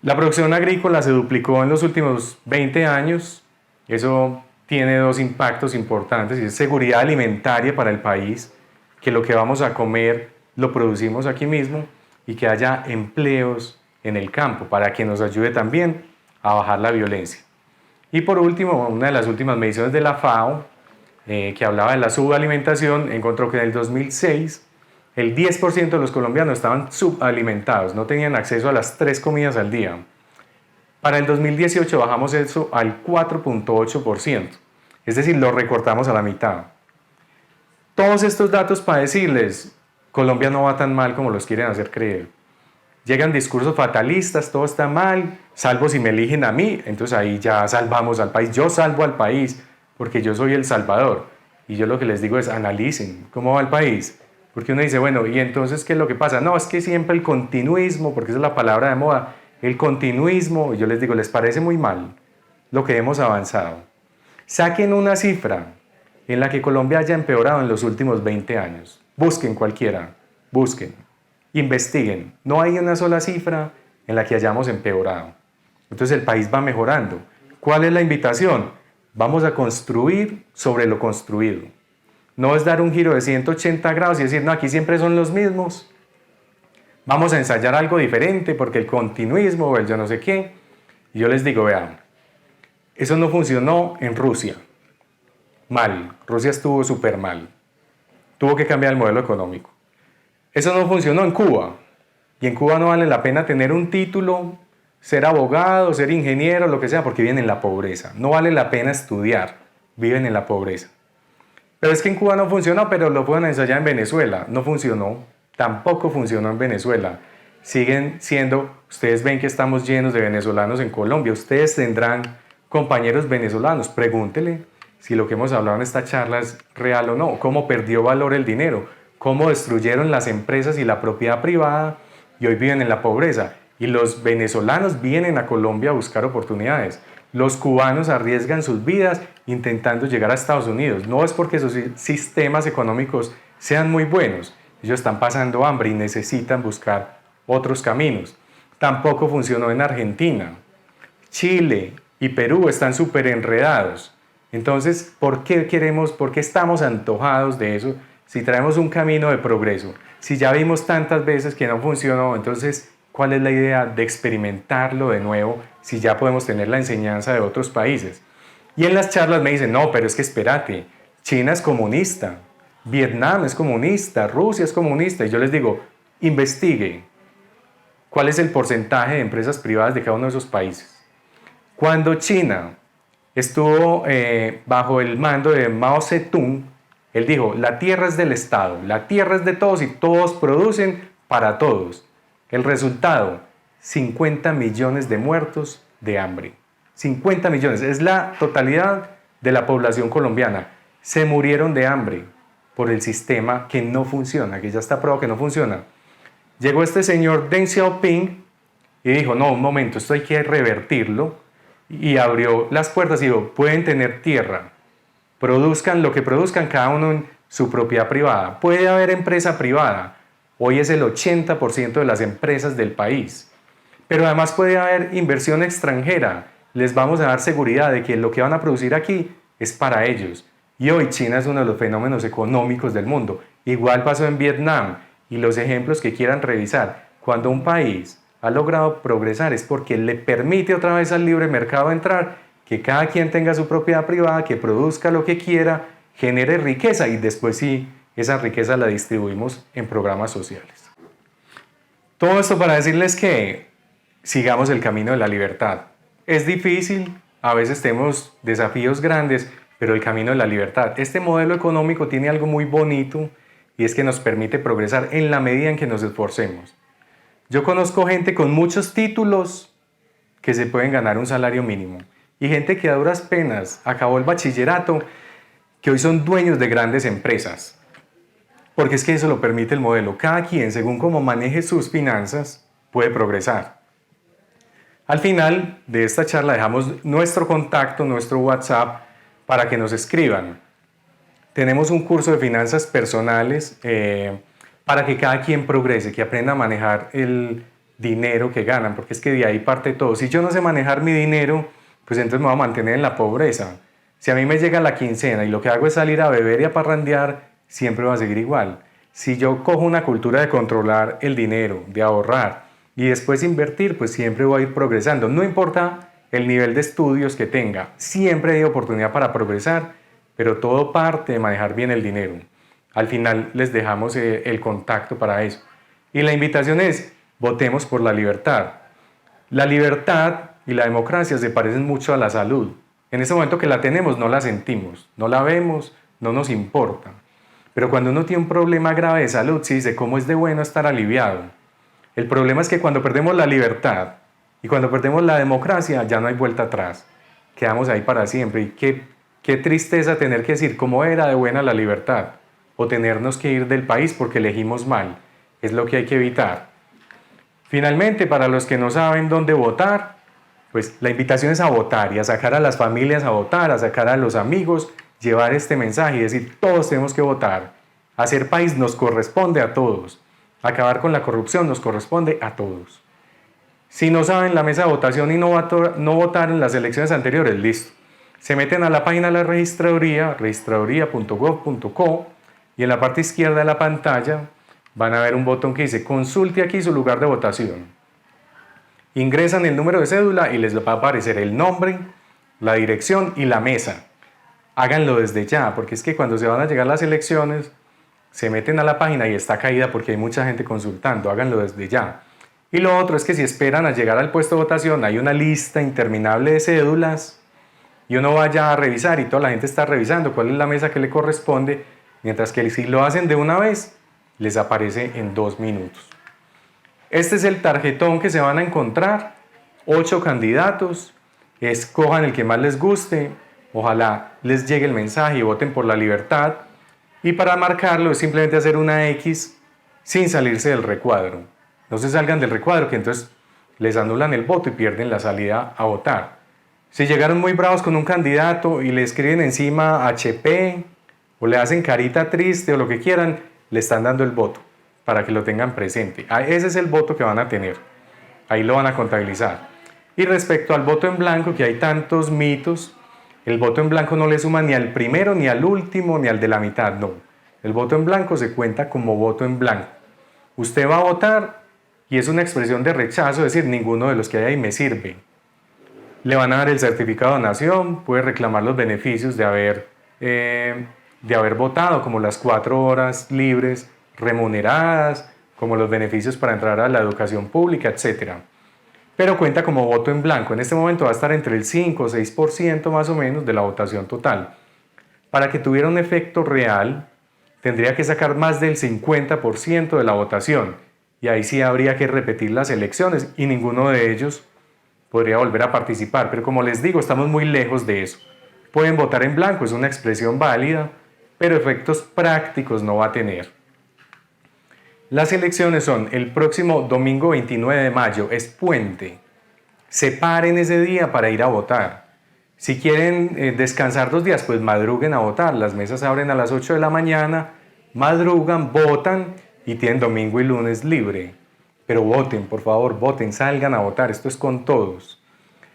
La producción agrícola se duplicó en los últimos 20 años. Eso tiene 2 impactos importantes, y es seguridad alimentaria para el país, que lo que vamos a comer lo producimos aquí mismo, y que haya empleos en el campo para que nos ayude también a bajar la violencia. Y por último, una de las últimas mediciones de la FAO, que hablaba de la subalimentación, encontró que en el 2006 el 10% de los colombianos estaban subalimentados, no tenían acceso a las 3 comidas al día. Para el 2018 bajamos eso al 4.8%, es decir, lo recortamos a la mitad. Todos estos datos para decirles, Colombia no va tan mal como los quieren hacer creer. Llegan discursos fatalistas, todo está mal, salvo si me eligen a mí, entonces ahí ya salvamos al país. Yo salvo al país porque yo soy el salvador. Y yo lo que les digo es, analicen cómo va el país. Porque uno dice, bueno, ¿y entonces qué es lo que pasa? No, es que siempre el continuismo, porque esa es la palabra de moda, el continuismo, yo les digo, ¿les parece muy mal lo que hemos avanzado? Saquen una cifra en la que Colombia haya empeorado en los últimos 20 años. Busquen cualquiera, busquen, investiguen. No hay una sola cifra en la que hayamos empeorado. Entonces el país va mejorando. ¿Cuál es la invitación? Vamos a construir sobre lo construido. No es dar un giro de 180 grados y decir, no, aquí siempre son los mismos. Vamos a ensayar algo diferente porque el continuismo o el yo no sé qué. Y yo les digo, vean, eso no funcionó en Rusia. Mal. Rusia estuvo súper mal. Tuvo que cambiar el modelo económico. Eso no funcionó en Cuba. Y en Cuba no vale la pena tener un título, ser abogado, ser ingeniero, lo que sea, porque viven en la pobreza. No vale la pena estudiar. Viven en la pobreza. Pero es que en Cuba no funcionó, pero lo pueden ensayar en Venezuela. No funcionó. Tampoco funcionó en Venezuela. Siguen siendo, ustedes ven que estamos llenos de venezolanos en Colombia. Ustedes tendrán compañeros venezolanos. Pregúntele si lo que hemos hablado en esta charla es real o no. Cómo perdió valor el dinero. Cómo destruyeron las empresas y la propiedad privada y hoy viven en la pobreza. Y los venezolanos vienen a Colombia a buscar oportunidades. Los cubanos arriesgan sus vidas intentando llegar a Estados Unidos. No es porque sus sistemas económicos sean muy buenos. Ellos están pasando hambre y necesitan buscar otros caminos. Tampoco funcionó en Argentina. Chile y Perú están súper enredados. Entonces, ¿por qué estamos antojados de eso si traemos un camino de progreso? Si ya vimos tantas veces que no funcionó, entonces, ¿cuál es la idea de experimentarlo de nuevo si ya podemos tener la enseñanza de otros países? Y en las charlas me dicen, no, pero es que espérate, China es comunista, Vietnam es comunista, Rusia es comunista. Y yo les digo, investigue cuál es el porcentaje de empresas privadas de cada uno de esos países. Cuando China estuvo bajo el mando de Mao Zedong, él dijo, la tierra es del Estado, la tierra es de todos y todos producen para todos. El resultado, 50 millones de muertos de hambre. 50 millones, es la totalidad de la población colombiana. Se murieron de hambre por el sistema que no funciona, que ya está probado que no funciona. Llegó este señor Deng Xiaoping y dijo, no, un momento, esto hay que revertirlo. Y abrió las puertas y dijo, pueden tener tierra, produzcan lo que produzcan cada uno en su propiedad privada. Puede haber empresa privada, hoy es el 80% de las empresas del país. Pero además puede haber inversión extranjera, les vamos a dar seguridad de que lo que van a producir aquí es para ellos. Y hoy China es uno de los fenómenos económicos del mundo. Igual pasó en Vietnam y los ejemplos que quieran revisar. Cuando un país ha logrado progresar es porque le permite otra vez al libre mercado entrar, que cada quien tenga su propiedad privada, que produzca lo que quiera, genere riqueza y después sí, esa riqueza la distribuimos en programas sociales. Todo esto para decirles que sigamos el camino de la libertad. Es difícil, a veces tenemos desafíos grandes, pero el camino de la libertad. Este modelo económico tiene algo muy bonito y es que nos permite progresar en la medida en que nos esforcemos. Yo conozco gente con muchos títulos que se pueden ganar un salario mínimo y gente que a duras penas acabó el bachillerato, que hoy son dueños de grandes empresas. Porque es que eso lo permite el modelo. Cada quien, según cómo maneje sus finanzas, puede progresar. Al final de esta charla dejamos nuestro contacto, nuestro WhatsApp, para que nos escriban. Tenemos un curso de finanzas personales para que cada quien progrese, que aprenda a manejar el dinero que ganan, porque es que de ahí parte todo. Si yo no sé manejar mi dinero, pues entonces me voy a mantener en la pobreza. Si a mí me llega la quincena y lo que hago es salir a beber y a parrandear, siempre va a seguir igual. Si yo cojo una cultura de controlar el dinero, de ahorrar y después invertir, pues siempre voy a ir progresando. No importa el nivel de estudios que tenga, siempre hay oportunidad para progresar, pero todo parte de manejar bien el dinero. Al final les dejamos el contacto para eso. Y la invitación es, votemos por la libertad. La libertad y la democracia se parecen mucho a la salud. En ese momento que la tenemos no la sentimos, no la vemos, no nos importa. Pero cuando uno tiene un problema grave de salud, sí dice, ¿cómo es de bueno estar aliviado? El problema es que cuando perdemos la libertad y cuando perdemos la democracia, ya no hay vuelta atrás. Quedamos ahí para siempre. Y qué tristeza tener que decir cómo era de buena la libertad o tenernos que ir del país porque elegimos mal. Es lo que hay que evitar. Finalmente, para los que no saben dónde votar, pues la invitación es a votar y a sacar a las familias a votar, a sacar a los amigos, llevar este mensaje y decir todos tenemos que votar. Hacer país nos corresponde a todos. Acabar con la corrupción nos corresponde a todos. Si no saben la mesa de votación y no votaron en las elecciones anteriores, listo. Se meten a la página de la registraduría, registraduría.gov.co, y en la parte izquierda de la pantalla van a ver un botón que dice consulte aquí su lugar de votación. Ingresan el número de cédula y les va a aparecer el nombre, la dirección y la mesa. Háganlo desde ya, porque es que cuando se van a llegar las elecciones, se meten a la página y está caída porque hay mucha gente consultando. Háganlo desde ya. Y lo otro es que si esperan a llegar al puesto de votación, hay una lista interminable de cédulas y uno vaya a revisar y toda la gente está revisando cuál es la mesa que le corresponde, mientras que si lo hacen de una vez, les aparece en 2 minutos. Este es el tarjetón que se van a encontrar, 8 candidatos, escojan el que más les guste, ojalá les llegue el mensaje y voten por la libertad, y para marcarlo es simplemente hacer una X sin salirse del recuadro. No se salgan del recuadro, que entonces les anulan el voto y pierden la salida a votar. Si llegaron muy bravos con un candidato y le escriben encima HP o le hacen carita triste o lo que quieran, le están dando el voto para que lo tengan presente. Ese es el voto que van a tener. Ahí lo van a contabilizar. Y respecto al voto en blanco, que hay tantos mitos, el voto en blanco no le suma ni al primero, ni al último, ni al de la mitad, no. El voto en blanco se cuenta como voto en blanco. Usted va a votar y es una expresión de rechazo, es decir, ninguno de los que hay ahí me sirve. Le van a dar el certificado de donación, puede reclamar los beneficios de haber votado, como las 4 horas libres remuneradas, como los beneficios para entrar a la educación pública, etc. Pero cuenta como voto en blanco. En este momento va a estar entre el 5 o 6% más o menos de la votación total. Para que tuviera un efecto real, tendría que sacar más del 50% de la votación. Y ahí sí habría que repetir las elecciones y ninguno de ellos podría volver a participar. Pero como les digo, estamos muy lejos de eso. Pueden votar en blanco, es una expresión válida, pero efectos prácticos no va a tener. Las elecciones son el próximo domingo 29 de mayo, es puente. Separen ese día para ir a votar. Si quieren descansar 2 días, pues madruguen a votar. Las mesas abren a las 8 de la mañana, madrugan, votan y tienen domingo y lunes libre. Pero voten, por favor, voten, salgan a votar, esto es con todos.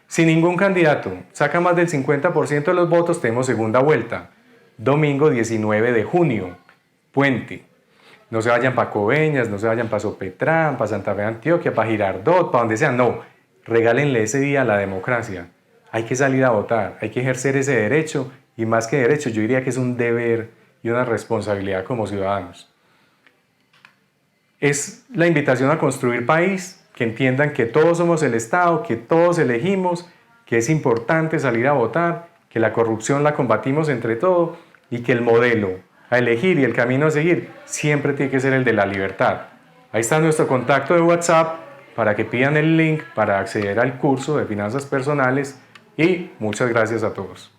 Si ningún candidato saca más del 50% de los votos, tenemos segunda vuelta. Domingo 19 de junio, puente. No se vayan para Coveñas, no se vayan para Sopetrán, para Santa Fe de Antioquia, para Girardot, para donde sea. No, regálenle ese día a la democracia. Hay que salir a votar, hay que ejercer ese derecho y más que derecho, yo diría que es un deber y una responsabilidad como ciudadanos. Es la invitación a construir país, que entiendan que todos somos el Estado, que todos elegimos, que es importante salir a votar, que la corrupción la combatimos entre todos y que el modelo a elegir y el camino a seguir siempre tiene que ser el de la libertad. Ahí está nuestro contacto de WhatsApp para que pidan el link para acceder al curso de finanzas personales y muchas gracias a todos.